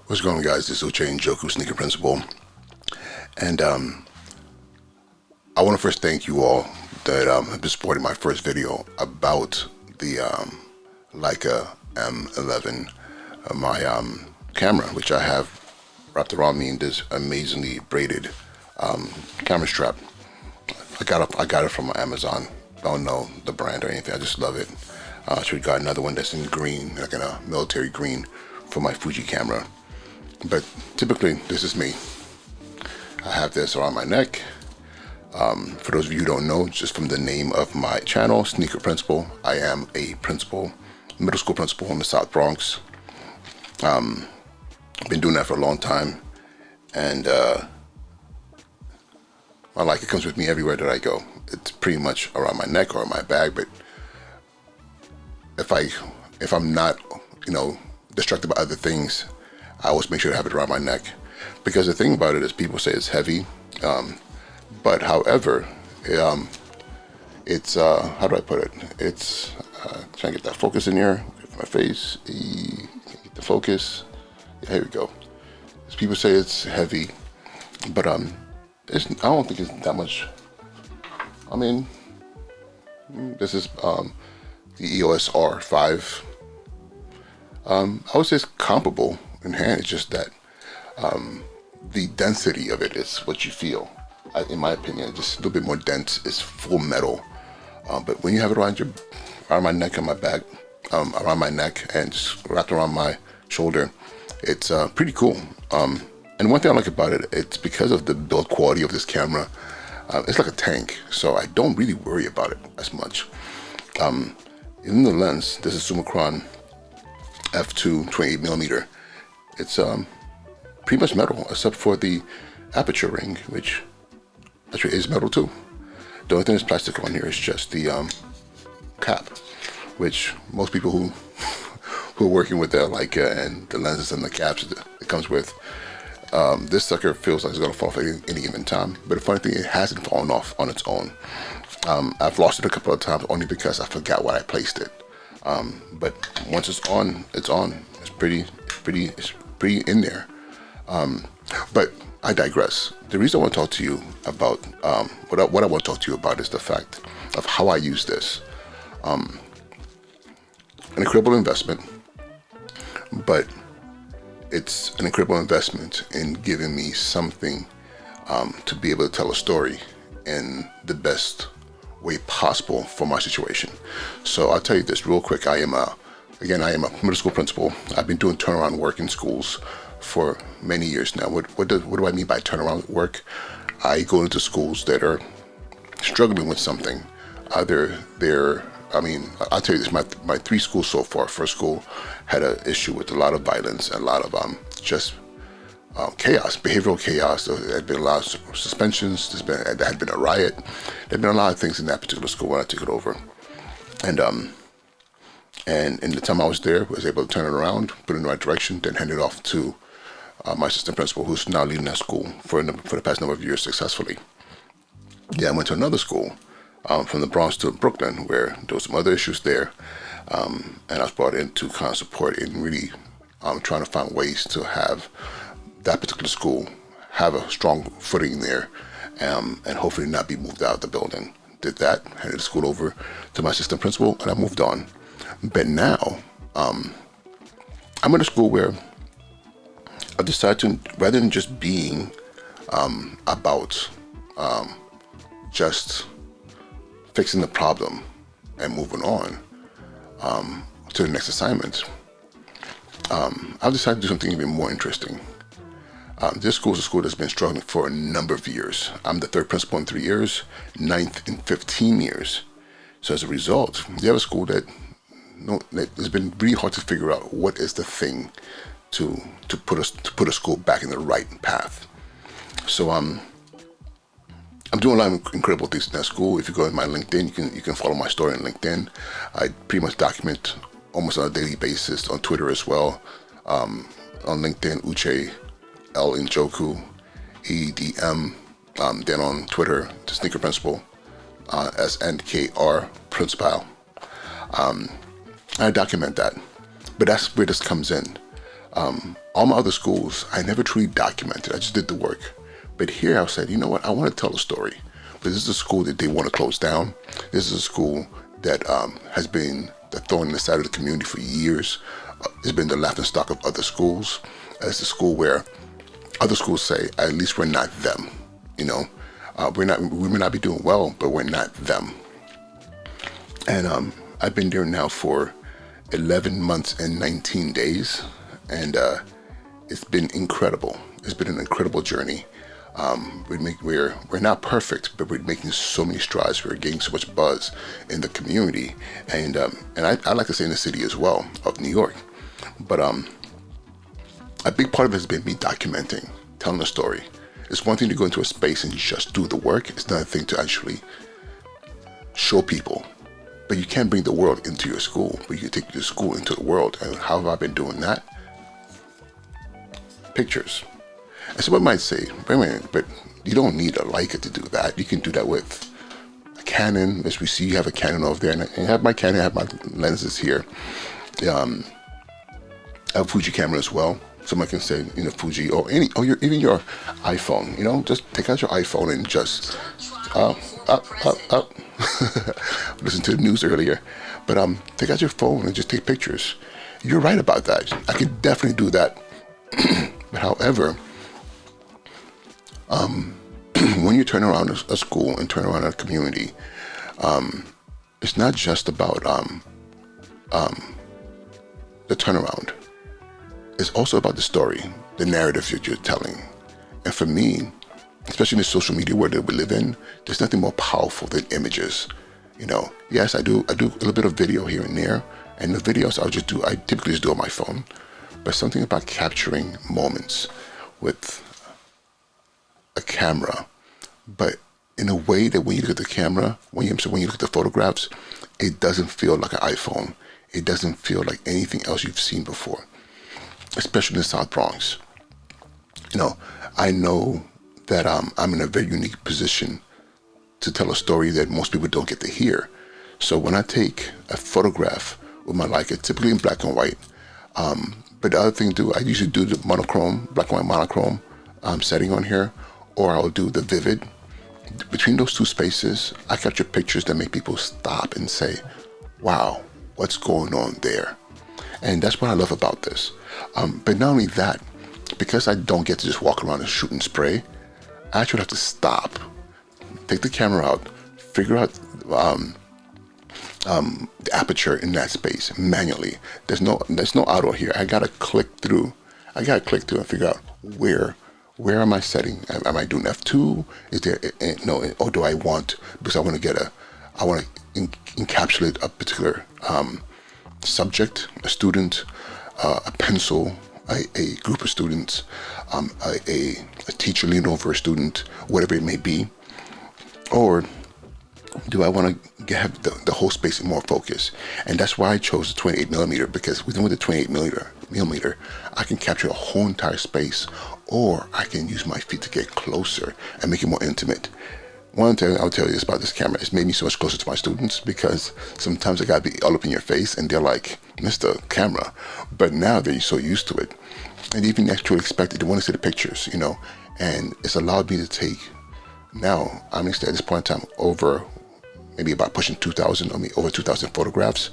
What's going on, guys? This is Uche and Joku, Sneaker Principal. And I want to first thank you all that have been supporting my first video about the Leica M11, my camera, which I have wrapped around me in this amazingly braided camera strap. I got it from Amazon. Don't know the brand or anything. I just love it. I should got another one that's in green, like in a military green, for my Fuji camera. But typically, this is me. I have this around my neck. For those of you who don't know, just from the name of my channel, Sneaker Principal, I am a principal, middle school principal in the South Bronx. Been doing that for a long time, and my Leica comes with me everywhere that I go. It's pretty much around my neck or in my bag, but if I'm not, distracted by other things, I always make sure to have it around my neck, because the thing about it is people say it's heavy, but however, it's how do I put it? It's trying to get that focus in here. My face, get the focus. Yeah, here we go. People say it's heavy, but I don't think it's that much. I mean, this is the EOS R5. I would say it's comparable in hand. It's just that the density of it is what you feel. In my opinion, just a little bit more dense. It's full metal, but when you have it around my neck and my back, around my neck and just wrapped around my shoulder, it's pretty cool. And one thing I like about it, it's because of the build quality of this camera. It's like a tank, so I don't really worry about it as much. In the lens, this is Summicron f2 28mm. It's pretty much metal, except for the aperture ring, which actually is metal too. The only thing that's plastic on here is just the cap, which most people who are working with the Leica and the lenses and the caps it comes with, this sucker feels like it's gonna fall off at any given time. But the funny thing, it hasn't fallen off on its own. I've lost it a couple of times only because I forgot where I placed it. But once it's on, it's on. It's pretty in there. But I digress. The reason I want to talk to you about what I want to talk to you about is the fact of how I use this. An incredible investment, but it's an incredible investment in giving me something to be able to tell a story in the best way possible for my situation. So I'll tell you this real quick. I am a middle school principal. I've been doing turnaround work in schools for many years now. What do I mean by turnaround work? I go into schools that are struggling with something. Either I'll tell you this, my 3 schools so far. First school had an issue with a lot of violence and a lot of just chaos, behavioral chaos. There had been a lot of suspensions. There had been a riot. There had been a lot of things in that particular school when I took it over. And in the time I was there, I was able to turn it around, put it in the right direction, then hand it off to my assistant principal, who's now leading that school for the past number of years successfully. Yeah, I went to another school from the Bronx to Brooklyn, where there was some other issues there, and I was brought in to kind of support in really trying to find ways to have that particular school have a strong footing there, and hopefully not be moved out of the building. Did that, handed the school over to my assistant principal, and I moved on. But now, I'm in a school where I decided to, rather than just being about just fixing the problem and moving on to the next assignment, I've decided to do something even more interesting. This school is a school that's been struggling for a number of years. I'm the 3rd principal in 3 years, 9th in 15 years. So as a result, you have a school that it's been really hard to figure out what is the thing to put a school back in the right path. So I'm doing a lot of incredible things in that school. If you go in my LinkedIn, you can follow my story on LinkedIn. I pretty much document almost on a daily basis on Twitter as well. On LinkedIn, Uche L in Joku, EDM. Then on Twitter, the Sneaker Principal, SNKR Principal. I document that, but that's where this comes in. All my other schools, I never truly documented. I just did the work. But here I said, you know what? I want to tell a story. But this is a school that they want to close down. This is a school that has been the thorn in the side of the community for years. It's been the laughing stock of other schools. It's a school where other schools say, at least we're not them. You know, we may not be doing well, but we're not them. And I've been there now for 11 months and 19 days, and it's been incredible. It's been an incredible journey. We're not perfect, but we're making so many strides. We're getting so much buzz in the community, and I like to say in the city as well of New York. But a big part of it has been me documenting, telling a story. It's one thing to go into a space and just do the work. It's another thing to actually show people. But you can't bring the world into your school, but you can take your school into the world. And how have I been doing that? Pictures. And someone might say, wait a minute, but you don't need a Leica to do that. You can do that with a Canon. As we see, you have a Canon over there. And I have my Canon, I have my lenses here. I have a Fuji camera as well. Someone can say, you know, Fuji or even your iPhone. You know, just take out your iPhone and just up. Listen to the news earlier, but take out your phone and just take pictures. You're right about that. I could definitely do that. But however, when you turn around a school and turn around a community, it's not just about the turnaround. It's also about the story, the narrative that you're telling. And for me, especially in the social media world that we live in, there's nothing more powerful than images. You know, yes, I do a little bit of video here and there, and the videos I typically just do on my phone. But something about capturing moments with a camera, but in a way that when you look at the camera, when you look at the photographs, it doesn't feel like an iPhone. It doesn't feel like anything else you've seen before, especially in the South Bronx. You know, I know that I'm in a very unique position to tell a story that most people don't get to hear. So when I take a photograph with my Leica, typically in black and white, but the other thing too, I usually do the monochrome, black and white monochrome setting on here, or I'll do the vivid. Between those two spaces, I capture pictures that make people stop and say, wow, what's going on there? And that's what I love about this. But not only that, because I don't get to just walk around and shoot and spray, I actually have to stop, take the camera out, figure out the aperture in that space manually. There's no auto here. I gotta click through and figure out where am I setting? Am I doing F2? Is there no? Or do I want, because I want to encapsulate a particular subject, a student, a pencil, a group of students, a teacher leaning over a student, whatever it may be? Or do I want to have the whole space in more focus? And that's why I chose the 28mm, because within the 28mm, I can capture a whole entire space, or I can use my feet to get closer and make it more intimate. One thing I'll tell you is about this camera, it's made me so much closer to my students, because sometimes I gotta be all up in your face and they're like, Mr. Camera, but now they're so used to it. And even actually expected, they want to see the pictures, you know, and it's allowed me to take, now I'm at this point in time over maybe about pushing 2,000, over 2,000 photographs.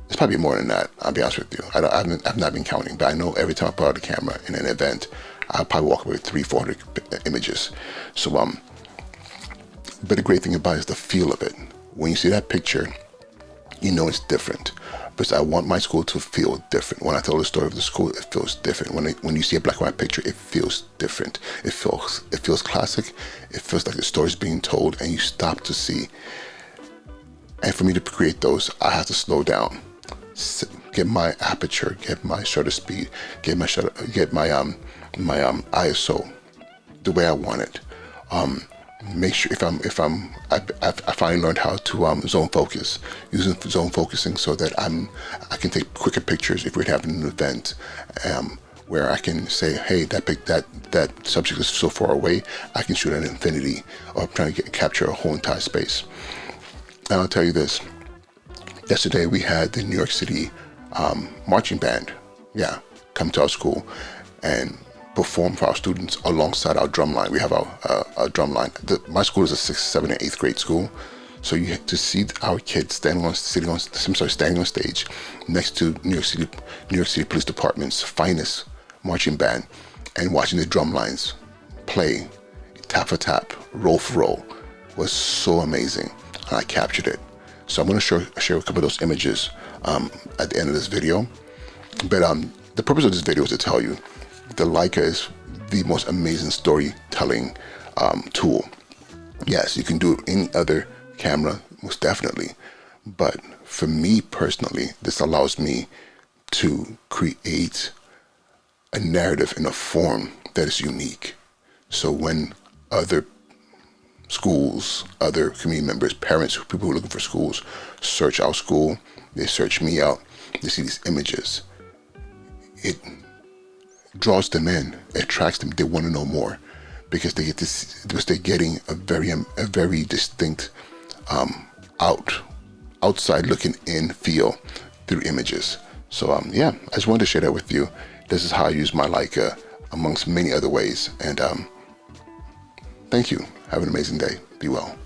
It's probably more than that, I'll be honest with you. I've not been counting, but I know every time I put out a camera in an event, I'll probably walk away with 300-400 images. So, but the great thing about it is the feel of it. When you see that picture, you know it's different. Because I want my school to feel different. When I tell the story of the school, it feels different. When you see a black and white picture, it feels different. It feels classic. It feels like the story's being told, and you stop to see. And for me to create those, I have to slow down, get my aperture, get my shutter speed, get my ISO the way I want it. Make sure I finally learned how to zone focus, using zone focusing so that I can take quicker pictures if we're having an event, where I can say, hey, that subject is so far away, I can shoot at infinity, or I'm trying to capture a whole entire space. And I'll tell you this, yesterday we had the New York City marching band, come to our school and perform for our students alongside our drum line. We have our drum line. My school is a 6th, 7th, and 8th grade school. So you to see our kids standing on stage next to New York City Police Department's finest marching band and watching the drum lines play tap for tap, roll for roll was so amazing. And I captured it. So I'm going to share a couple of those images at the end of this video. But the purpose of this video is to tell you the Leica is the most amazing storytelling tool. Yes, you can do it any other camera, most definitely. But for me personally, this allows me to create a narrative in a form that is unique. So when other schools, other community members, parents, people who are looking for schools, search our school, they search me out, they see these images, it draws them in, it attracts them, they want to know more because they get this, because they're getting a very distinct outside looking in feel through images. So yeah, I just wanted to share that with you. This is how I use my Leica amongst many other ways. And thank you. Have an amazing day. Be well.